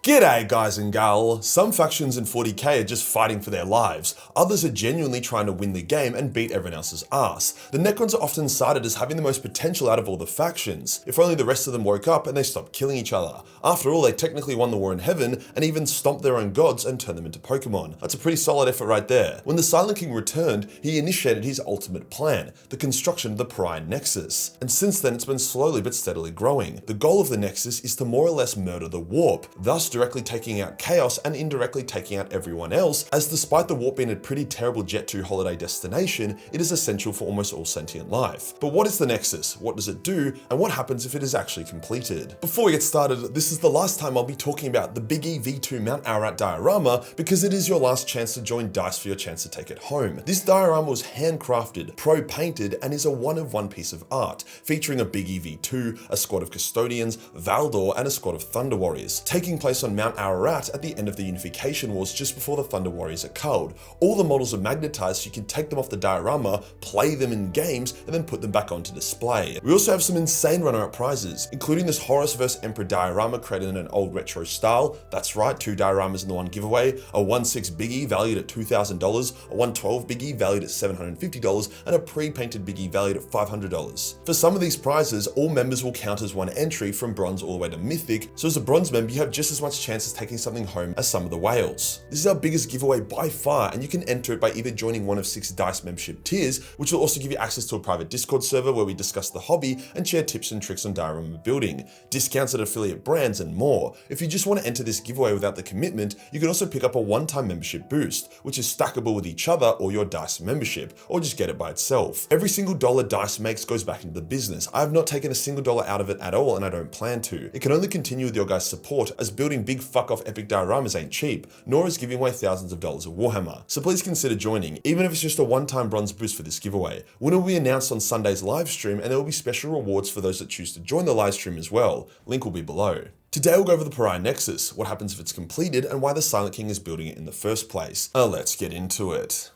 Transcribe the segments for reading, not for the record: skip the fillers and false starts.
G'day guys and gal. Some factions in 40k are just fighting for their lives. Others are genuinely trying to win the game and beat everyone else's ass. The Necrons are often cited as having the most potential out of all the factions. If only the rest of them woke up and they stopped killing each other. After all, they technically won the war in heaven and even stomped their own gods and turned them into Pokemon. That's a pretty solid effort right there. When the Silent King returned, he initiated his ultimate plan, the construction of the Pariah Nexus. And since then, it's been slowly but steadily growing. The goal of the Nexus is to more or less murder the warp, thus directly taking out chaos and indirectly taking out everyone else, as despite the warp being a pretty terrible Jet 2 holiday destination, it is essential for almost all sentient life. But what is the Nexus? What does it do? And what happens if it is actually completed? Before we get started, this is the last time I'll be talking about the Big E V2 Mount Ararat diorama, because it is your last chance to join DICE for your chance to take it home. This diorama was handcrafted, pro-painted, and is a one-of-one piece of art, featuring a Big E V2, a squad of custodians, Valdor, and a squad of Thunder Warriors, taking place on Mount Ararat at the end of the Unification Wars just before the Thunder Warriors are culled. All the models are magnetized so you can take them off the diorama, play them in games, and then put them back onto display. We also have some insane runner-up prizes, including this Horus vs Emperor diorama created in an old retro style. That's right, 2 dioramas in the one giveaway, a 1/6 Biggie valued at $2,000, a 1/12 Biggie valued at $750, and a pre-painted Biggie valued at $500. For some of these prizes, all members will count as one entry from bronze all the way to mythic, so as a bronze member you have just as much chance as taking something home as some of the whales. This is our biggest giveaway by far, and you can enter it by either joining one of 6 DICE membership tiers, which will also give you access to a private Discord server where we discuss the hobby and share tips and tricks on diorama building, discounts at affiliate brands, and more. If you just want to enter this giveaway without the commitment, you can also pick up a one-time membership boost, which is stackable with each other or your DICE membership, or just get it by itself. Every single dollar DICE makes goes back into the business. I have not taken a single dollar out of it at all, and I don't plan to. It can only continue with your guys' support, as building big fuck-off epic dioramas ain't cheap, nor is giving away thousands of dollars of Warhammer. So please consider joining, even if it's just a one-time bronze boost for this giveaway. Winner will be announced on Sunday's live stream, and there will be special rewards for those that choose to join the live stream as well. Link will be below. Today we'll go over the Pariah Nexus, what happens if it's completed, and why the Silent King is building it in the first place. Let's get into it.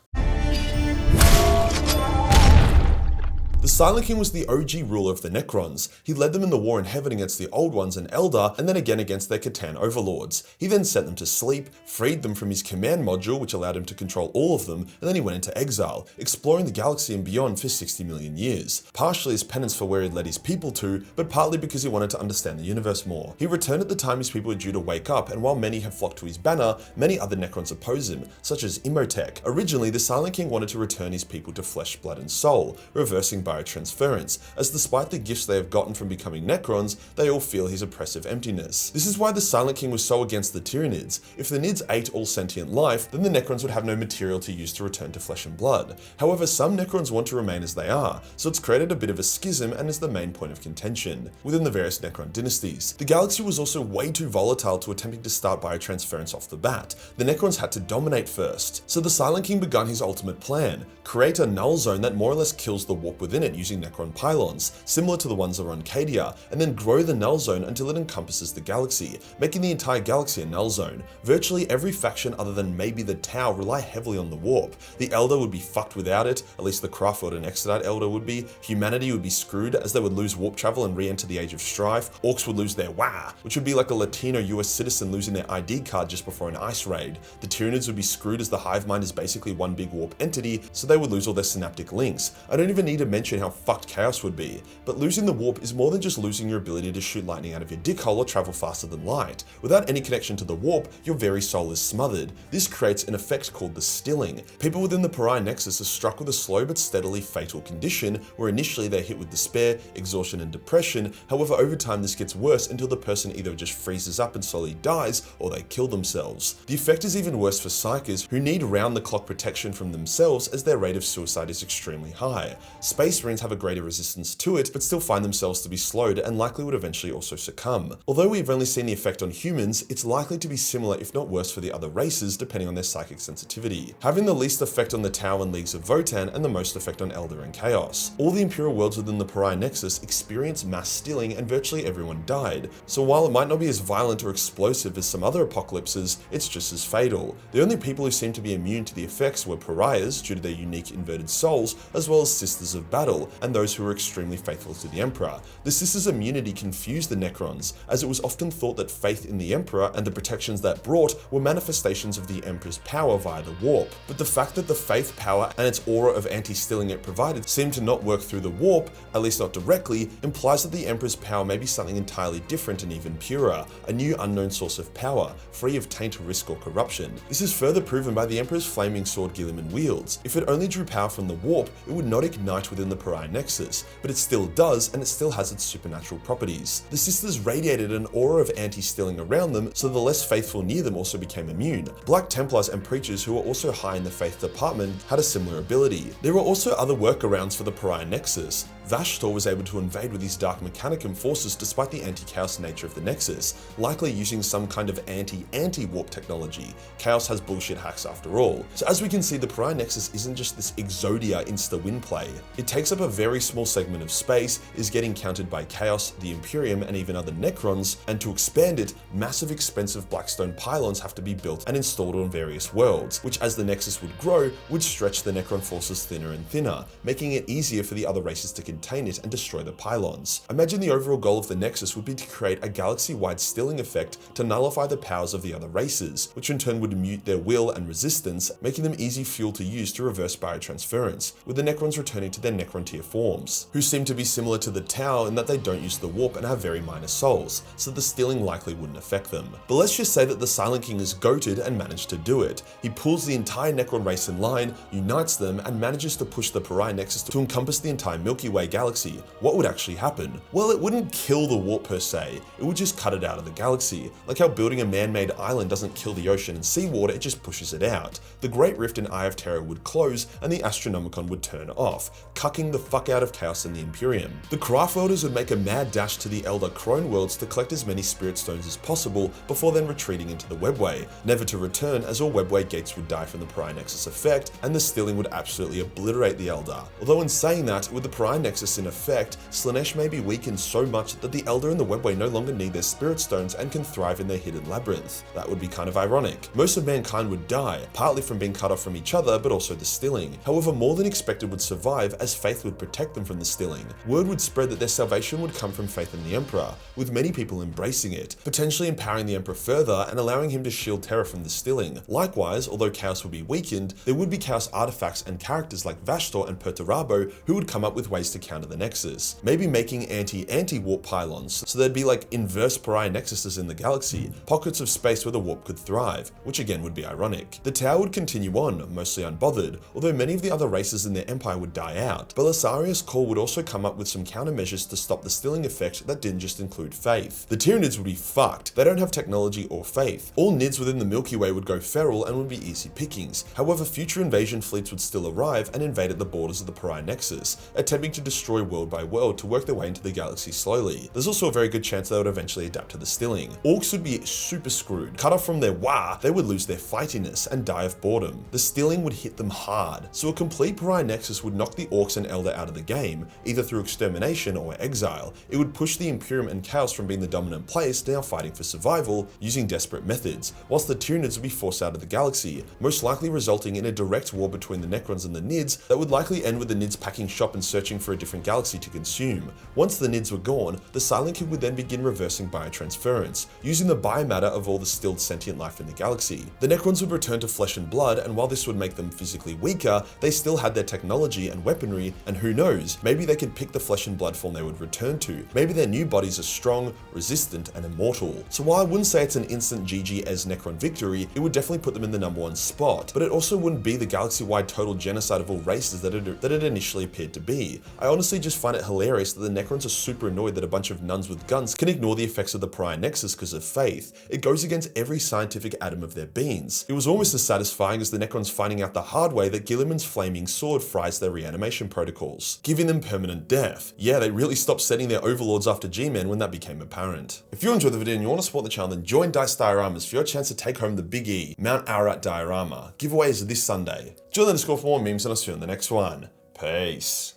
The Silent King was the OG ruler of the Necrons. He led them in the war in heaven against the Old Ones and Eldar, and then again against their Catan overlords. He then sent them to sleep, freed them from his command module, which allowed him to control all of them, and then he went into exile, exploring the galaxy and beyond for 60 million years. Partially as penance for where he'd led his people to, but partly because he wanted to understand the universe more. He returned at the time his people were due to wake up, and while many have flocked to his banner, many other Necrons oppose him, such as Imhotep. Originally, the Silent King wanted to return his people to flesh, blood, and soul, reversing biotransference, as despite the gifts they have gotten from becoming Necrons, they all feel his oppressive emptiness. This is why the Silent King was so against the Tyranids. If the Nids ate all sentient life, then the Necrons would have no material to use to return to flesh and blood. However, some Necrons want to remain as they are, so it's created a bit of a schism and is the main point of contention within the various Necron dynasties. The galaxy was also way too volatile to attempting to start biotransference off the bat. The Necrons had to dominate first. So the Silent King begun his ultimate plan, create a null zone that more or less kills the warp within it using Necron pylons, similar to the ones around Cadia, and then grow the null zone until it encompasses the galaxy, making the entire galaxy a null zone. Virtually every faction other than maybe the Tau rely heavily on the warp. The Elder would be fucked without it, at least the Craftworld and Exodite Elder would be. Humanity would be screwed, as they would lose warp travel and re-enter the Age of Strife. Orcs would lose their WA, which would be like a Latino US citizen losing their ID card just before an ice raid. The Tyranids would be screwed, as the hive mind is basically one big warp entity, so they would lose all their synaptic links. I don't even need to mention how fucked Chaos would be. But losing the warp is more than just losing your ability to shoot lightning out of your dickhole or travel faster than light. Without any connection to the warp, your very soul is smothered. This creates an effect called the stilling. People within the Pariah Nexus are struck with a slow but steadily fatal condition, where initially they're hit with despair, exhaustion, and depression. However, over time this gets worse until the person either just freezes up and slowly dies, or they kill themselves. The effect is even worse for Psykers, who need round-the-clock protection from themselves, as their rate of suicide is extremely high. Space Marines have a greater resistance to it, but still find themselves to be slowed and likely would eventually also succumb. Although we've only seen the effect on humans, it's likely to be similar if not worse for the other races, depending on their psychic sensitivity, having the least effect on the Tau and Leagues of Votann and the most effect on Elder and Chaos. All the Imperial worlds within the Pariah Nexus experienced mass stilling, and virtually everyone died, so while it might not be as violent or explosive as some other apocalypses, it's just as fatal. The only people who seemed to be immune to the effects were Pariahs, due to their unique inverted souls, as well as Sisters of Battle, battle, and those who were extremely faithful to the Emperor. The Sisters' immunity confused the Necrons, as it was often thought that faith in the Emperor and the protections that brought were manifestations of the Emperor's power via the warp. But the fact that the faith, power, and its aura of anti-stilling it provided seemed to not work through the warp, at least not directly, implies that the Emperor's power may be something entirely different and even purer, a new unknown source of power, free of taint, risk, or corruption. This is further proven by the Emperor's flaming sword Guilliman wields. If it only drew power from the warp, it would not ignite within the Pariah Nexus, but it still does, and it still has its supernatural properties. The Sisters radiated an aura of anti-stilling around them, so the less faithful near them also became immune. Black Templars and preachers who were also high in the faith department had a similar ability. There were also other workarounds for the Pariah Nexus. Vashtor was able to invade with his Dark Mechanicum forces despite the anti-chaos nature of the Nexus, likely using some kind of anti-warp technology. Chaos has bullshit hacks after all. So as we can see, the Pariah Nexus isn't just this Exodia insta-win play. It takes up a very small segment of space, is getting countered by Chaos, the Imperium, and even other Necrons, and to expand it, massive expensive Blackstone pylons have to be built and installed on various worlds, which as the Nexus would grow, would stretch the Necron forces thinner and thinner, making it easier for the other races to contain it and destroy the pylons. Imagine the overall goal of the Nexus would be to create a galaxy-wide stilling effect to nullify the powers of the other races, which in turn would mute their will and resistance, making them easy fuel to use to reverse biotransference, with the Necrons returning to their Necron tier forms, who seem to be similar to the Tau in that they don't use the warp and have very minor souls, so the stilling likely wouldn't affect them. But let's just say that the Silent King is goated and managed to do it. He pulls the entire Necron race in line, unites them, and manages to push the Pariah Nexus to encompass the entire Milky Way galaxy. What would actually happen? Well, it wouldn't kill the warp per se, it would just cut it out of the galaxy. Like how building a man-made island doesn't kill the ocean and seawater, it just pushes it out. The Great Rift and Eye of Terror would close, and the Astronomicon would turn off, cucking the fuck out of Chaos and the Imperium. The Craft Worlders would make a mad dash to the Elder Crone worlds to collect as many Spirit Stones as possible before then retreating into the Webway, never to return as all Webway gates would die from the Pariah Nexus effect, and the stilling would absolutely obliterate the Elder. Although in saying that, with the Pariah Nexus in effect, Slaanesh may be weakened so much that the Elder and the Webway no longer need their Spirit Stones and can thrive in their hidden labyrinth. That would be kind of ironic. Most of mankind would die, partly from being cut off from each other, but also the stilling. However, more than expected would survive, as faith would protect them from the stilling. Word would spread that their salvation would come from faith in the Emperor, with many people embracing it, potentially empowering the Emperor further and allowing him to shield terror from the stilling. Likewise, although Chaos would be weakened, there would be Chaos artifacts and characters like Vashtor and Perturabo who would come up with ways to counter the Nexus. Maybe making anti-warp pylons, so there'd be like inverse Pariah Nexuses in the galaxy, pockets of space where the warp could thrive, which again would be ironic. The Tau would continue on, mostly unbothered, although many of the other races in their empire would die out. Belisarius Core would also come up with some countermeasures to stop the stilling effect that didn't just include faith. The Tyranids would be fucked. They don't have technology or faith. All Nids within the Milky Way would go feral and would be easy pickings. However, future invasion fleets would still arrive and invade at the borders of the Pariah Nexus, attempting to destroy world by world to work their way into the galaxy slowly. There's also a very good chance they would eventually adapt to the stilling. Orcs would be super screwed. Cut off from their wah, they would lose their fightiness and die of boredom. The stilling would hit them hard, so a complete Pariah Nexus would knock the Orcs and Elder out of the game, either through extermination or exile. It would push the Imperium and Chaos from being the dominant place to now fighting for survival, using desperate methods, whilst the Tyranids would be forced out of the galaxy, most likely resulting in a direct war between the Necrons and the Nids that would likely end with the Nids packing shop and searching for a different galaxy to consume. Once the Nids were gone, the Silent King would then begin reversing biotransference, using the biomatter of all the stilled sentient life in the galaxy. The Necrons would return to flesh and blood, and while this would make them physically weaker, they still had their technology and weaponry, and who knows, maybe they could pick the flesh and blood form they would return to. Maybe their new bodies are strong, resistant, and immortal. So while I wouldn't say it's an instant GG as Necron victory, it would definitely put them in the #1 spot, but it also wouldn't be the galaxy-wide total genocide of all races that it initially appeared to be. I honestly just find it hilarious that the Necrons are super annoyed that a bunch of nuns with guns can ignore the effects of the Pariah Nexus because of faith. It goes against every scientific atom of their beings. It was almost as satisfying as the Necrons finding out the hard way that Guilliman's flaming sword fries their reanimation protocols, giving them permanent death. Yeah, they really stopped sending their overlords after G-Men when that became apparent. If you enjoyed the video and you want to support the channel, then join Dice Dioramas for your chance to take home the Big E, Mount Ararat Diorama. Giveaways this Sunday. Join the Discord for more memes and I'll see you in the next one. Peace.